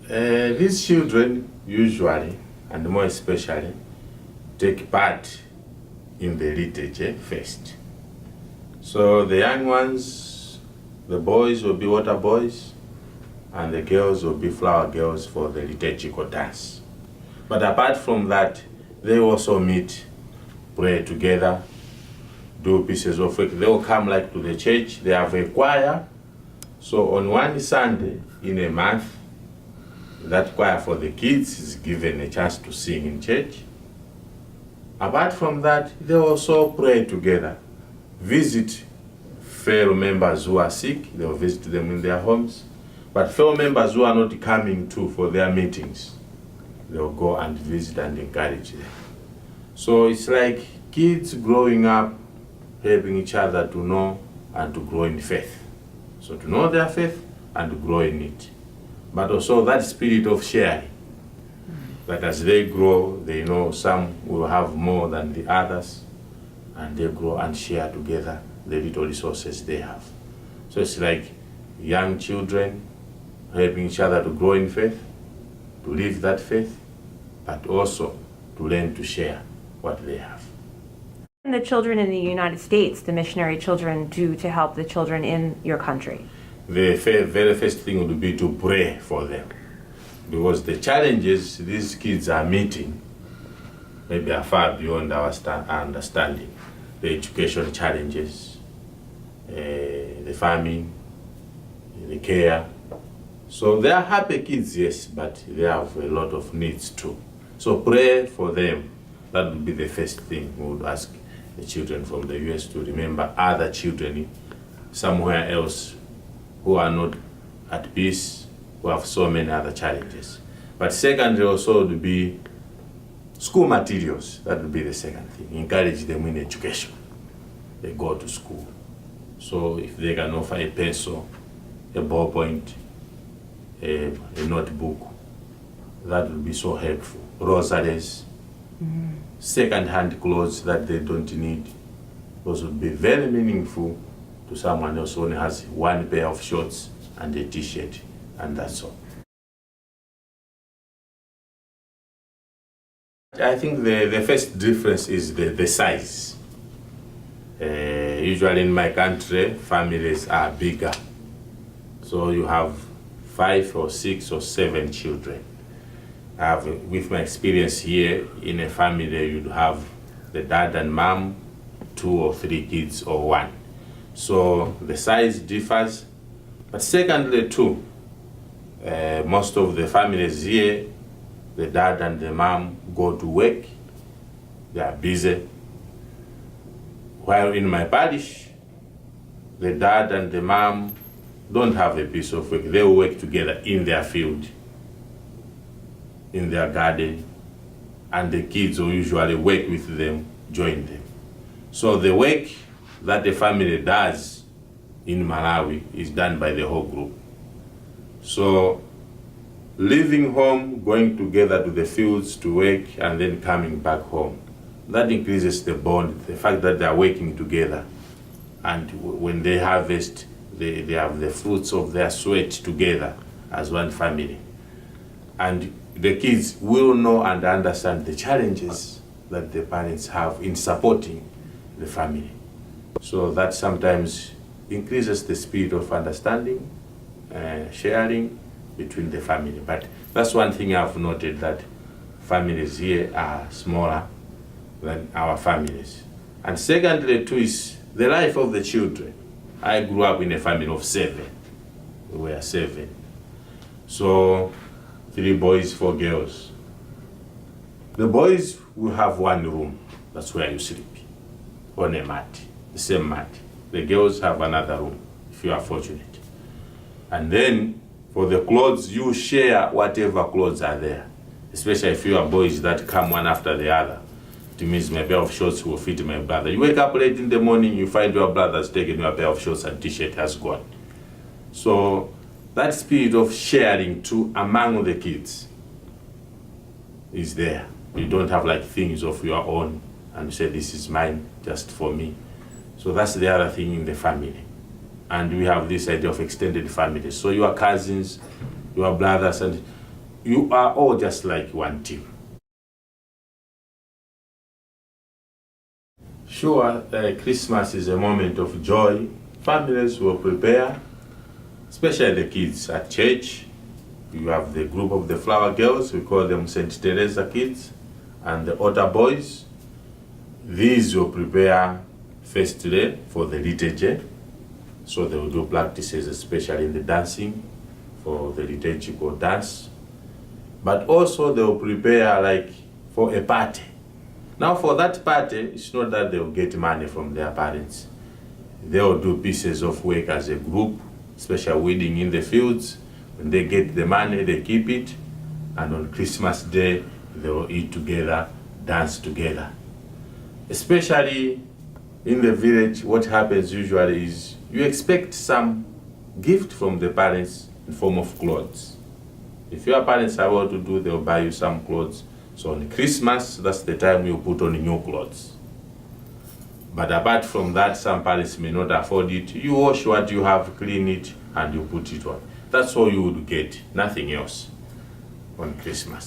These children usually, and more especially, take part in the liturgy first. So the young ones, the boys will be water boys, and the girls will be flower girls for the liturgical dance. But apart from that, they also meet, pray together, do pieces of work. They will come like to the church, they have a choir. So on one Sunday in a month, that choir for the kids is given a chance to sing in church. Apart from that, they also pray together, visit fellow members who are sick, they will visit them in their homes. But fellow members who are not coming too for their meetings, they will go and visit and encourage them. So it's like kids growing up, helping each other to know and to grow in faith. So to know their faith and to grow in it. But also that spirit of sharing, that as they grow, they know some will have more than the others, and they grow and share together the little resources they have. So it's like young children helping each other to grow in faith, to live that faith, but also to learn to share what they have. And the children in the United States, the missionary children, do to help the children in your country? The very first thing would be to pray for them, because the challenges these kids are meeting maybe are far beyond our understanding. The education challenges, the farming, the care. So they are happy kids, yes, but they have a lot of needs too. So pray for them. That would be the first thing we would ask the children from the US to remember other children somewhere else who are not at peace, who have so many other challenges. But secondly also would be school materials. That would be the second thing. Encourage them in education. They go to school. So if they can offer a pencil, a ballpoint, a notebook, that would be so helpful. Rosaries, second-hand clothes that they don't need. Those would be very meaningful to someone else who only has one pair of shorts and a t-shirt, and that's all. I think the first difference is the size. Usually in my country, families are bigger. So you have 5 or 6 or 7 children. With my experience here, in a family you'd have the dad and mom, 2 or 3 kids or 1. So the size differs. But secondly too, most of the families here, the dad and the mom go to work, they are busy. While in my parish, the dad and the mom don't have a piece of work. They work together in their field, in their garden, and the kids will usually work with them, join them. So the work that the family does in Malawi is done by the whole group. So leaving home, going together to the fields to work, and then coming back home, that increases the bond, the fact that they are working together. And when they harvest, they have the fruits of their sweat together as one family. And the kids will know and understand the challenges that the parents have in supporting the family. So that sometimes increases the spirit of understanding, sharing between the family. But that's one thing I've noted, that families here are smaller than our families. And secondly too is the life of the children. I grew up in a family of 7. We were 7. So 3 boys, 4 girls. The boys will have one room. That's where you sleep, on a mat, the same mat. The girls have another room, if you are fortunate. And then for the clothes, you share whatever clothes are there, especially if you are boys that come one after the other. It means my pair of shorts will fit my brother. You wake up late in the morning, you find your brother's taken your pair of shorts and t-shirt has gone. So that spirit of sharing too among the kids is there. You don't have like things of your own and you say this is mine just for me. So that's the other thing in the family. And we have this idea of extended family. So your cousins, your brothers, and you are all just like one team. Sure, Christmas is a moment of joy. Families will prepare, especially the kids at church. You have the group of the flower girls, we call them St. Teresa kids, and the altar boys. These will prepare first day for the liturgy. So they will do practices, especially in the dancing, for the liturgical dance. But also they will prepare like for a party. Now for that party, it's not that they will get money from their parents. They will do pieces of work as a group, especially weeding in the fields. When they get the money, they keep it. And on Christmas Day, they will eat together, dance together. Especially in the village, what happens usually is you expect some gift from the parents in form of clothes. If your parents are well to do, they'll buy you some clothes. So on Christmas, that's the time you put on new clothes. But apart from that, some parents may not afford it. You wash what you have, clean it, and you put it on. That's all you would get, nothing else on Christmas.